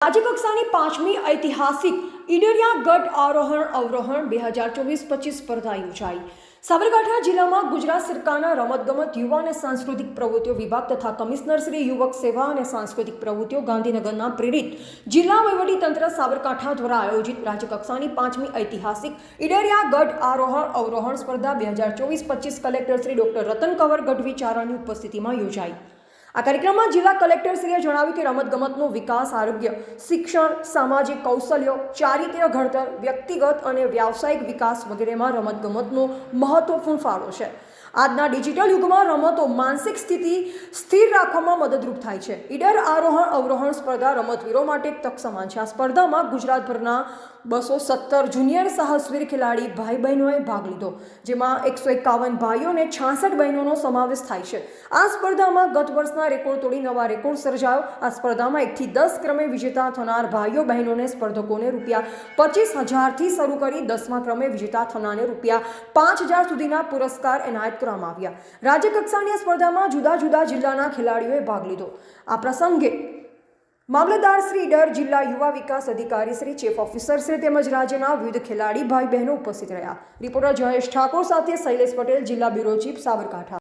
રાજ્યકક્ષાની 5મી ઐતિહાસિક ઈડરિયા ગઢ આરોહણ અવરોહણ 2024-25 સ્પર્ધા યોજાઈ। સાબરકાંઠા જિલ્લામાં ગુજરાત સરકારના રમતગમત યુવા અને સાંસ્કૃતિક પ્રવૃત્તિઓ વિભાગ તથા કમિશનર શ્રી યુવક સેવા અને સાંસ્કૃતિક પ્રવૃત્તિઓ ગાંધીનગરના પ્રેરિત જિલ્લા વહીવટીતંત્ર સાબરકાંઠા દ્વારા આયોજિત રાજ્યકક્ષાની 5મી ઐતિહાસિક ઈડરિયા ગઢ આરોહણ અવરોહણ સ્પર્ધા 2024-25 કલેક્ટર શ્રી ડોક્ટર રતન કંવર ગઢવી ચારણની ઉપસ્થિતિમાં યોજાઈ। આ કાર્યક્રમમાં જિલ્લા કલેક્ટરશ્રીએ જણાવ્યું કે રમતગમતનો વિકાસ, આરોગ્ય, શિક્ષણ, સામાજિક કૌશલ્યો, ચારિત્ર્ય ઘડતર, વ્યક્તિગત અને વ્યાવસાયિક વિકાસ વગેરેમાં રમતગમતનો મહત્વપૂર્ણ ફાળો છે। આજના ડિજિટલ યુગમાં રમતો માનસિક સ્થિતિ સ્થિર રાખવામાં મદદરૂપ થાય છે। ઈડર આરોહણ અવરોહણ સ્પર્ધા રમતવીરો માટે એક તક સમાન છે। આ સ્પર્ધામાં ગુજરાતભરના 217 જુનિયર સાહસવીર ખેલાડી ભાઈ બહેનોએ ભાગ લીધો, જેમાં 151 ભાઈઓ અને 66 બહેનોનો સમાવેશ થાય છે। આ સ્પર્ધામાં ગત વર્ષના રેકોર્ડ તોડી નવા રેકોર્ડ સર્જાયો। આ સ્પર્ધામાં 1 થી 10 ક્રમે વિજેતા થનાર ભાઈઓ બહેનોને સ્પર્ધકોને ₹25,000થી શરૂ કરી 10મા ક્રમે વિજેતા થનારને ₹5,000 સુધીના પુરસ્કાર એનાયત કરવામાં આવ્યા। રાજ્ય કક્ષાની આ સ્પર્ધામાં જુદા જુદા જિલ્લાના ખેલાડીઓએ ભાગ લીધો। આ પ્રસંગે મામલતદાર શ્રી ઈડર, જિલ્લા યુવા વિકાસ અધિકારી શ્રી, ચીફ ઓફિસર શ્રી તેમજ રાજ્યના વિવિધ ખેલાડી ભાઈ બહેનો ઉપસ્થિત રહ્યા। રિપોર્ટર જયેશ ઠાકોર સાથે શૈલેષ પટેલ, જિલ્લા બ્યુરો ચીફ, સાબરકાંઠા।